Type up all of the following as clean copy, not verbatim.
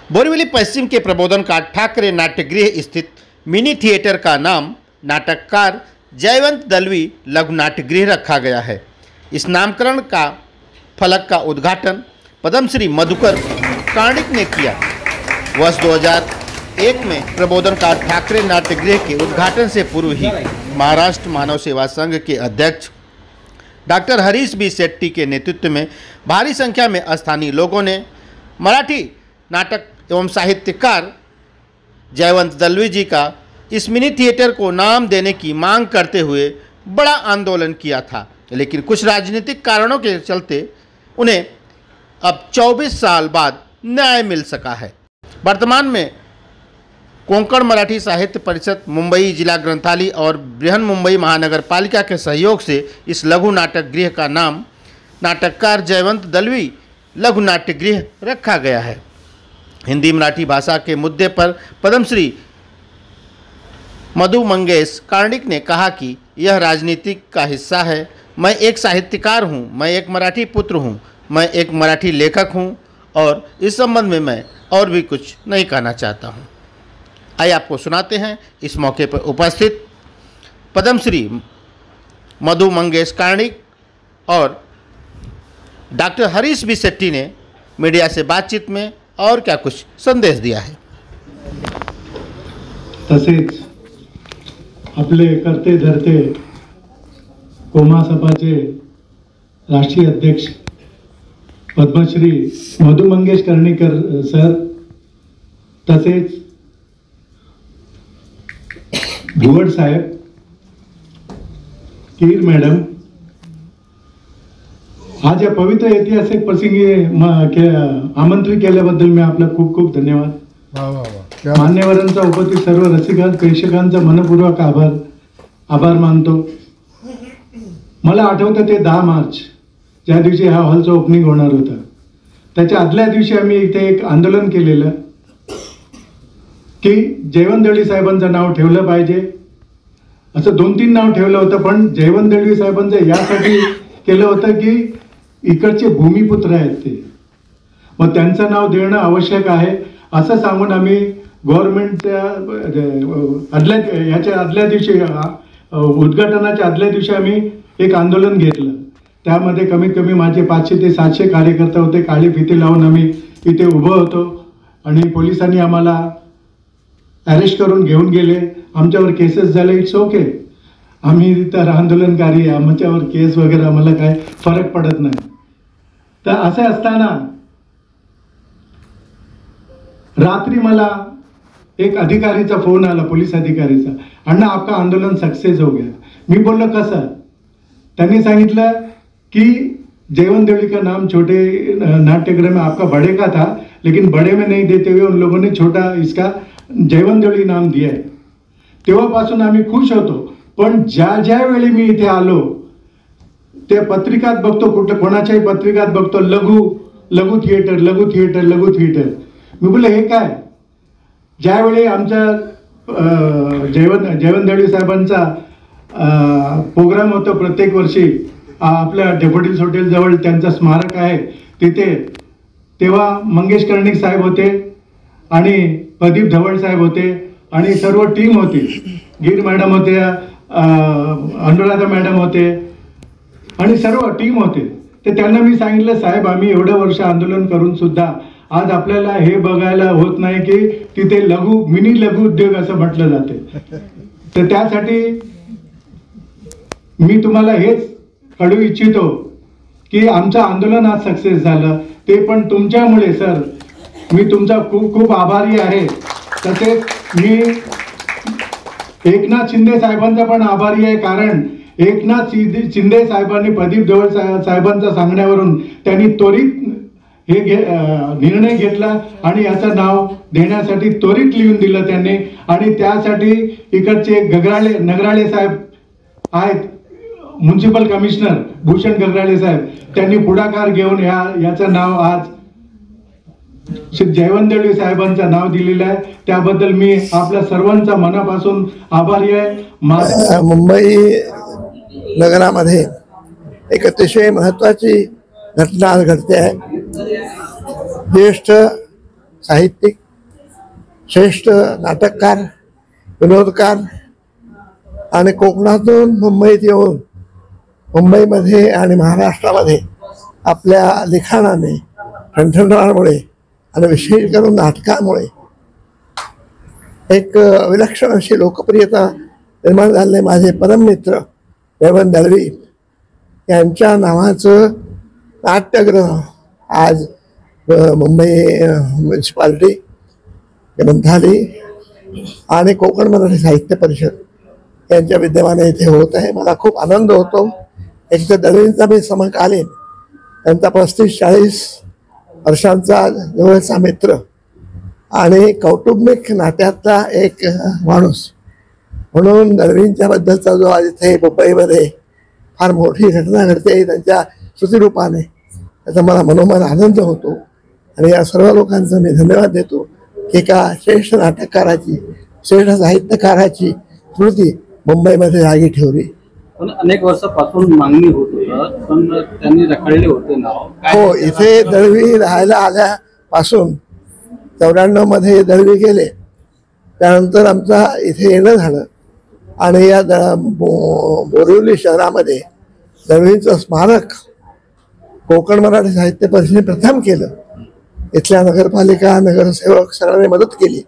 बोरीवली पश्चिम के प्रबोधनकार ठाकरे नाट्यगृह स्थित मिनी थिएटर का नाम नाटककार जयवंत दलवी लघु नाट्यगृह रखा गया है। इस नामकरण का फलक का उद्घाटन पद्मश्री मधुकर कार्णिक ने किया। वर्ष 2001 में प्रबोधनकार ठाकरे नाट्यगृह के उद्घाटन से पूर्व ही महाराष्ट्र मानव सेवा संघ के अध्यक्ष डॉक्टर हरीश बी शेट्टी के नेतृत्व में भारी संख्या में स्थानीय लोगों ने मराठी नाटक एवं साहित्यकार जयवंत दलवी जी का इस मिनी थिएटर को नाम देने की मांग करते हुए बड़ा आंदोलन किया था, लेकिन कुछ राजनीतिक कारणों के चलते उन्हें अब 24 साल बाद न्याय मिल सका है। वर्तमान में कोंकण मराठी साहित्य परिषद, मुंबई जिला ग्रंथालय और बृहन मुंबई महानगर पालिका के सहयोग से इस लघु नाटक गृह का नाम नाटककार जयवंत दलवी लघु नाट्य गृह रखा गया है। हिंदी मराठी भाषा के मुद्दे पर पद्मश्री मधु मंगेश कार्णिक ने कहा कि यह राजनीति का हिस्सा है। मैं एक साहित्यकार हूं, मैं एक मराठी पुत्र हूं, मैं एक मराठी लेखक हूं और इस संबंध में मैं और भी कुछ नहीं कहना चाहता हूं। आइए आपको सुनाते हैं इस मौके पर उपस्थित पद्मश्री मधु मंगेश कार्णिक और डॉक्टर हरीश बी शेट्टी ने मीडिया से बातचीत में और क्या कुछ संदेश दिया है। तसेच आपले करते धरते कोमा सभाचे राष्ट्रीय अध्यक्ष पद्मश्री मधु मंगेश कर्णिकर सर, तसेच भुवड साहेब, कीर मॅडम, आज या पवित्र ऐतिहासिक प्रसंगी आमंत्रित केल्याबद्दल मी आपला खूप खूप धन्यवाद। मान्यवरांचा उपस्थित सर्व रसिक प्रेक्षकांचा मनपूर्वक आभार मानतो। मला आठवतं ते 10 मार्च ज्या दिवशी ह्या हॉलचं ओपनिंग होणार होतं, त्याच्या आदल्या दिवशी आम्ही इथे एक आंदोलन केलेलं की जयवंत दळवी साहेबांचं नाव ठेवलं पाहिजे। असं 2-3 नाव ठेवलं होतं, पण जयवंत दळवी साहेबांचं यासाठी केलं होतं की इकडचे भूमिपुत्र आहेत ते, मग त्यांचं नाव देणं आवश्यक आहे असं सांगून आम्ही गव्हर्नमेंटच्या आदल्या दिवशी उद्घाटनाच्या आदल्या दिवशी आम्ही एक आंदोलन घेतलं। त्यामध्ये कमीत कमी माझे 500 ते 700 कार्यकर्ते होते। काळी फिती लावून आम्ही इथे उभं होतो आणि पोलिसांनी आम्हाला अरेस्ट करून घेऊन गेले। आमच्यावर केसेस झाले, इट्स ओके, आम्ही तर आंदोलनकारी आहे, आमच्यावर केस वगैरे आम्हाला काय फरक पडत नाही। तर असे असताना रात्री मला एक अधिकारीचा फोन आला, पोलीस अधिकारीचा, अण्णा आपका आंदोलन सक्सेस हो गया। मी बोललो कसं? त्यांनी सांगितलं कि जयवंत दलवी का नाम छोटे नाट्यगृह में आपका बड़े का था, लेकिन बड़े में नहीं देते हुए उन लोगों ने छोटा इसका जयवंत दलवी नाम दिया है। तेव्हापासून आम्ही खुश होतो, पण ज्या वेळी मी इथे आलो ते पत्रिकात बघतो, कुठं कोणाच्याही पत्रिकात बघतो लघु थिएटर। मी बोलले हे काय? ज्यावेळी आमच्या जयवंत दळवी साहेबांचा प्रोग्राम होतो प्रत्येक वर्षी आपल्या डेफोडिल्स हॉटेल जवळ त्यांचं स्मारक आहे तिथे, तेव्हा मंगेश कर्णिक साहेब होते आणि प्रदीप धवळ साहेब होते आणि सर्व टीम होती, गिर मॅडम होते, अनुराधा मॅडम होते आणि सर्व टीम होते। तर त्यांना मी सांगितलं साहेब आम्ही एवढं वर्ष आंदोलन करून सुद्धा आज आपल्याला हे बघायला होत नाही की तिथे मिनी लघु उद्योग असं म्हटलं जाते। तर त्यासाठी मी तुम्हाला हेच कळवू इच्छितो की आमचं आंदोलन आज सक्सेस झालं, ते पण तुमच्यामुळे सर। मी तुमचा खूप खूप आभारी आहे। तसेच मी एकनाथ शिंदे साहेबांचा पण आभारी आहे, कारण एकनाथ शिंदे साहेबांनी प्रदीप धवळ साहेबांच्या सांगण्यावरून त्यांनी त्वरित हे निर्णय घेतला आणि याचं नाव देण्यासाठी त्वरित लिहून दिलं त्यांनी। आणि त्यासाठी इकडचे नगराळे साहेब आहेत, म्युन्सिपल कमिशनर भूषण गगराळे साहेब, त्यांनी पुढाकार घेऊन याचं नाव आज जयवंत दळवी साहेबांचं नाव दिलेलं आहे। त्याबद्दल मी आपल्या सर्वांचा मनापासून आभारी आहे। मुंबई नगरामध्ये एक अतिशय महत्त्वाची घटना घडते आहे। ज्येष्ठ साहित्यिक, श्रेष्ठ नाटककार, विनोदकार आणि कोकणातून मुंबईत येऊन मुंबईमध्ये आणि महाराष्ट्रामध्ये आपल्या लिखाणाने, ठणठणामुळे आणि विशेष करून नाटकामुळे एक विलक्षण अशी लोकप्रियता निर्माण झालेले माझे परममित्र जयवंत दळवी यांच्या नावाचं नाट्यगृह आज मुंबई म्युन्सिपाल्टी, ग्रंथालय आणि कोकण मराठी साहित्य परिषद यांच्या विद्यमाने इथे होत आहे. मला खूप आनंद होतो. एक तर दळवींचा मी समकालीन, त्यांचा 35-40 वर्षांचा जवळचा मित्र आणि कौटुंबिक नात्यातला एक माणूस म्हणून दळवींच्या बद्दलचा जो आज इथे मुंबईमध्ये फार मोठी घटना घडते त्यांच्या श्रुतिरूपाने, त्याचा मला मनोमन आनंद होतो. आणि या सर्व लोकांचा मी धन्यवाद देतो की एका श्रेष्ठ नाटककाराची, श्रेष्ठ साहित्यकाराची स्मृती मुंबईमध्ये जागी ठेवली. पण अनेक वर्षापासून मागणी होत होतं, पण त्यांनी रखडले होते नाव. हो, इथे दळवी राहायला आल्यापासून 94 मध्ये दळवी गेले, त्यानंतर आमचा इथे येणं झालं आणि या बोरिवली शहरामध्ये दळवींचं स्मारक कोकण मराठी साहित्य परिषदेने प्रथम केलं. इथल्या नगरपालिका, नगरसेवक सगळ्यांनी मदत केली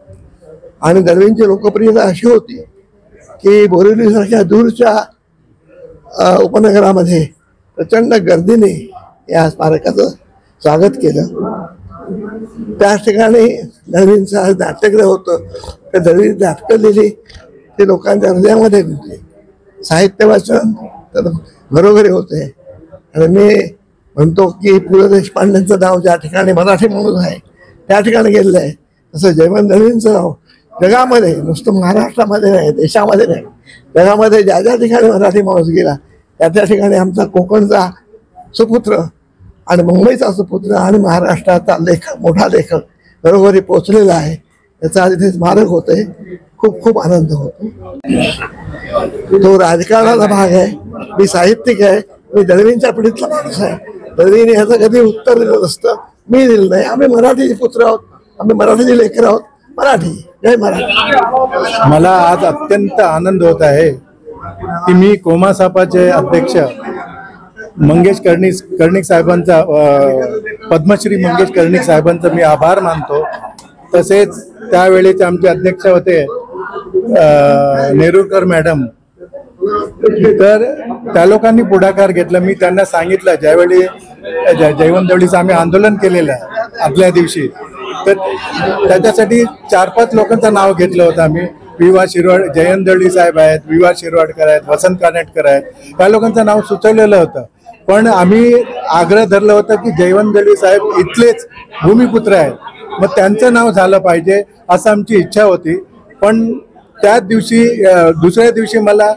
आणि दळवींची लोकप्रियता अशी होती की बोरिवलीसारख्या दूरच्या उपनगरामध्ये प्रचंड गर्दीने या स्मारकाचं स्वागत केलं. त्याच ठिकाणी दळवींचं नाट्यगृह होतं. त्या दळवी नाटकं लिहिली, ते लोकांच्या हृदयामध्ये गुंतली. साहित्य वाचन तर घरोघरी होते. आणि मी म्हणतो की पु ल देशपांडेंचं नाव ज्या ठिकाणी मराठी माणूस आहे त्या ठिकाणी गेलेलं आहे, तसं जयवंत दळवींचं नाव जगामध्ये, नुसतं महाराष्ट्रामध्ये नाही, देशामध्ये नाही, जगामध्ये ज्या ज्या ठिकाणी मराठी माणूस गेला त्या ठिकाणी आमचा कोकणचा सुपुत्र आणि मुंबईचा सुपुत्र आणि महाराष्ट्राचा लेखक, मोठा लेखक घरोघरी पोचलेला आहे. याचा आज इथे स्मारक होते. खूप खूप आनंद होतो. तो राजकारणाचा भाग आहे, मी साहित्यिक आहे, मी दळवींच्या पिढीतला माणूस आहे. दळवीने ह्याचं कधी उत्तर दिलं नसतं, मी दिलं नाही. आम्ही मराठीचे पुत्र आहोत, आम्ही मराठीचे लेकर आहोत. मराठी, जय मराठी. मला आज अत्यंत आनंद होत आहे की मी कोमासापाचे अध्यक्ष मंगेश कर्णिक साहेबांचा, पद्मश्री मंगेश कर्णिक साहेबांचा मी आभार मानतो. तसेच त्यावेळेचे आमचे अध्यक्ष होते नेरुरकर मॅडम, तर त्या लोकांनी पुढाकार घेतला. मी त्यांना सांगितलं, ज्यावेळी जयवंत दळवीचं आम्ही आंदोलन केलेलं आदल्या दिवशी, तर त्याच्यासाठी 4-5 लोकांचं नाव घेतलं होतं आम्ही. विवा शिरवाड, जयंत दळवी साहेब आहेत, विवा शिरवाडकर आहेत, वसंत कानेटकर आहेत, त्या लोकांचं नाव सुचवलेलं होतं. पण आम्ही आग्रह धरलं होतं की जयवंत दळवी साहेब इथलेच भूमिपुत्र आहेत, मग त्यांचं नाव झालं पाहिजे असं आमची इच्छा होती. पण त्याच दिवशी, दुसऱ्या दिवशी मला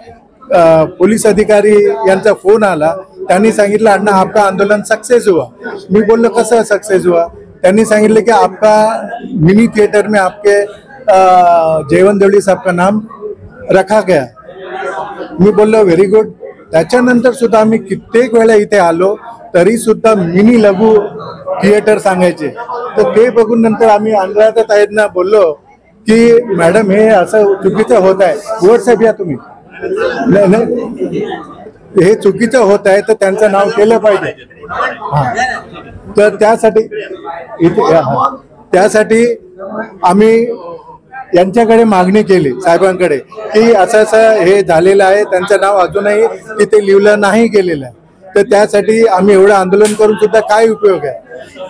पोलीस अधिकारी यांचा फोन आला. त्यांनी सांगितलं, अण्णा आपका आंदोलन सक्सेस हुआ. मी बोललो, कसं सक्सेस हुआ? त्यांनी सांगितलं की आपका मिनी थिएटर में आपके जयवंत दळवी साहब का नाम रखा गया. मी बोललो व्हेरी गुड. त्याच्यानंतर सुद्धा आम्ही कित्येक वेळा इथे आलो तरी सुद्धा मिनी लघु थिएटर सांगायचे. तर ते बघून नंतर आम्ही अनुराधा ताईंना बोललो की मॅडम हे असं चुकीचं होत आहे. गोड साहेब या तुम्ही, हे चुकीचं होत आहे तर त्यांचं नाव केलं पाहिजे. तर त्यासाठी आम्ही यांच्याकडे मागणी केली साहेबांकडे की असं असं हे झालेलं आहे, त्यांचं नाव अजूनही तिथे लिहिलं नाही गेलेलं आहे. तर त्यासाठी आम्ही एवढं आंदोलन करून सुद्धा काय उपयोग आहे.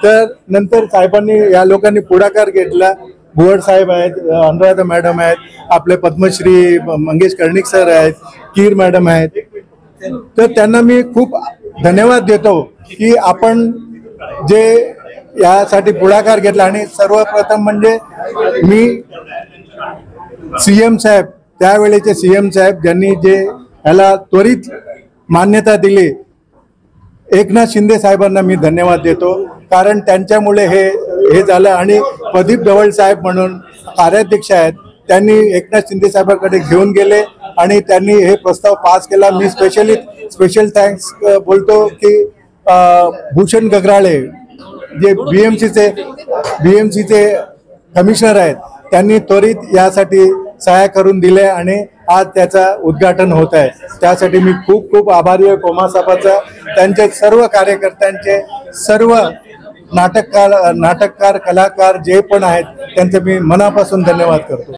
तर नंतर साहेबांनी, या लोकांनी पुढाकार घेतला. भुवड साहेब आहेत, अनुराधा मॅडम आहेत, आपले पद्मश्री मंगेश कर्णिक सर आहेत, कीर मॅडम आहेत. तर त्यांना मी खूप धन्यवाद देतो की आपण जे यासाठी पुढाकार घेतला. आणि सर्वप्रथम म्हणजे मी सीएम साहेब, त्यावेळेचे सीएम साहेब ज्यांनी जे ह्याला त्वरित मान्यता दिली, एकनाथ शिंदे साहेबांना मी धन्यवाद देतो. कारण त्यांच्यामुळे हे झालं. आणि प्रदीप ढवळ साहेब म्हणून कार्याध्यक्ष आहेत, त्यांनी एकनाथ शिंदे साहेबांकडे घेऊन गेले आणि त्यांनी हे प्रस्ताव पास केला. मी स्पेशल थँक्स बोलतो की भूषण गगराळे जे बीएमसीचे कमिशनर आहेत त्यांनी त्वरित यासाठी सहाय्य करून दिले आणि आज त्याचा उद्घाटन होत आहे। त्यासाठी मी खूप खूप आभारी आहे कोमासापाचा, त्यांचे सर्व कार्यकर्त्यांचे, सर्व नाटककार कलाकार जे पण आहेत त्यांचे मी मनापासून धन्यवाद करतो।